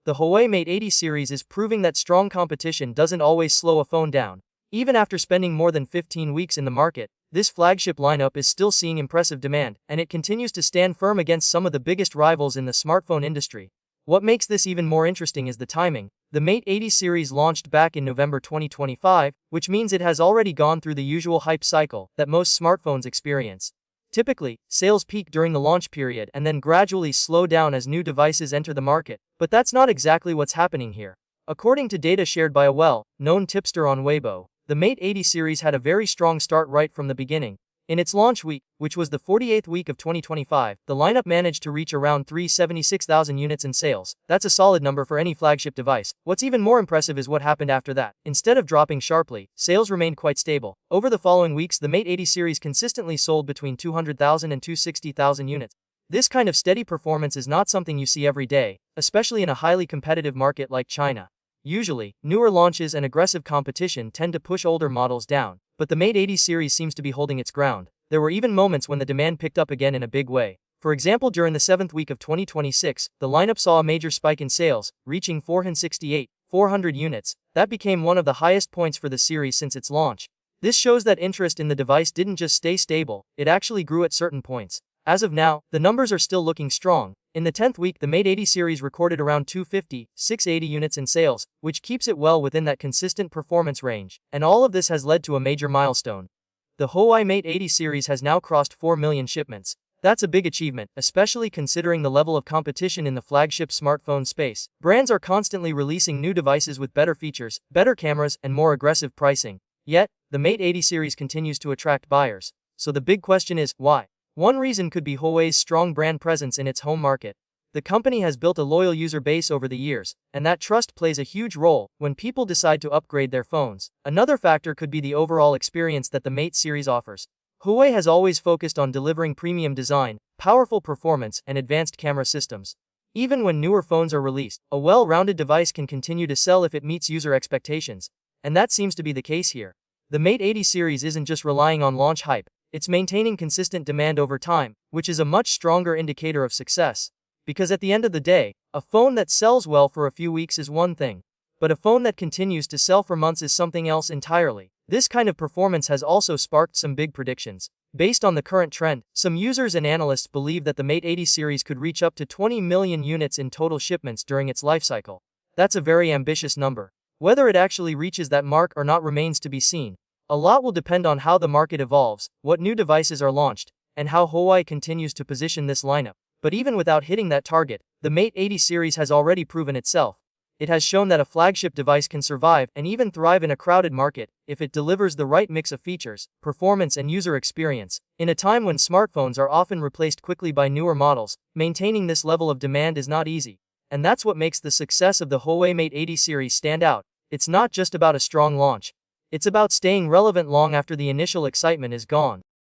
The Huawei Mate 80 series is proving that strong competition doesn't always slow a phone down. Even after spending more than 15 weeks in the market, this flagship lineup is still seeing impressive demand, and it continues to stand firm against some of the biggest rivals in the smartphone industry. What makes this even more interesting is the timing. The Mate 80 series launched back in November 2025, which means it has already gone through the usual hype cycle that most smartphones experience. Typically, sales peak during the launch period and then gradually slow down as new devices enter the market, but that's not exactly what's happening here. According to data shared by a well-known tipster on Weibo, the Mate 80 series had a very strong start right from the beginning. In its launch week, which was the 48th week of 2025, the lineup managed to reach around 376,000 units in sales. That's a solid number for any flagship device. What's even more impressive is what happened after that. Instead of dropping sharply, sales remained quite stable. Over the following weeks, the Mate 80 series consistently sold between 200,000 and 260,000 units. This kind of steady performance is not something you see every day, especially in a highly competitive market like China. Usually, newer launches and aggressive competition tend to push older models down, but the Mate 80 series seems to be holding its ground. There were even moments when the demand picked up again in a big way. For example, during the 7th week of 2026, the lineup saw a major spike in sales, reaching 400 units. That became one of the highest points for the series since its launch. This shows that interest in the device didn't just stay stable, it actually grew at certain points. As of now, the numbers are still looking strong. In the 10th week, the Mate 80 series recorded around 680 units in sales, which keeps it well within that consistent performance range, and all of this has led to a major milestone. The Huawei Mate 80 series has now crossed 4 million shipments. That's a big achievement, especially considering the level of competition in the flagship smartphone space. Brands are constantly releasing new devices with better features, better cameras, and more aggressive pricing. Yet, the Mate 80 series continues to attract buyers. So the big question is, why? One reason could be Huawei's strong brand presence in its home market. The company has built a loyal user base over the years, and that trust plays a huge role when people decide to upgrade their phones. Another factor could be the overall experience that the Mate series offers. Huawei has always focused on delivering premium design, powerful performance, and advanced camera systems. Even when newer phones are released, a well-rounded device can continue to sell if it meets user expectations, and that seems to be the case here. The Mate 80 series isn't just relying on launch hype. It's maintaining consistent demand over time, which is a much stronger indicator of success. Because at the end of the day, a phone that sells well for a few weeks is one thing, but a phone that continues to sell for months is something else entirely. This kind of performance has also sparked some big predictions. Based on the current trend, some users and analysts believe that the Mate 80 series could reach up to 20 million units in total shipments during its lifecycle. That's a very ambitious number. Whether it actually reaches that mark or not remains to be seen. A lot will depend on how the market evolves, what new devices are launched, and how Huawei continues to position this lineup. But even without hitting that target, the Mate 80 series has already proven itself. It has shown that a flagship device can survive and even thrive in a crowded market if it delivers the right mix of features, performance, and user experience. In a time when smartphones are often replaced quickly by newer models, maintaining this level of demand is not easy. And that's what makes the success of the Huawei Mate 80 series stand out. It's not just about a strong launch. It's about staying relevant long after the initial excitement is gone.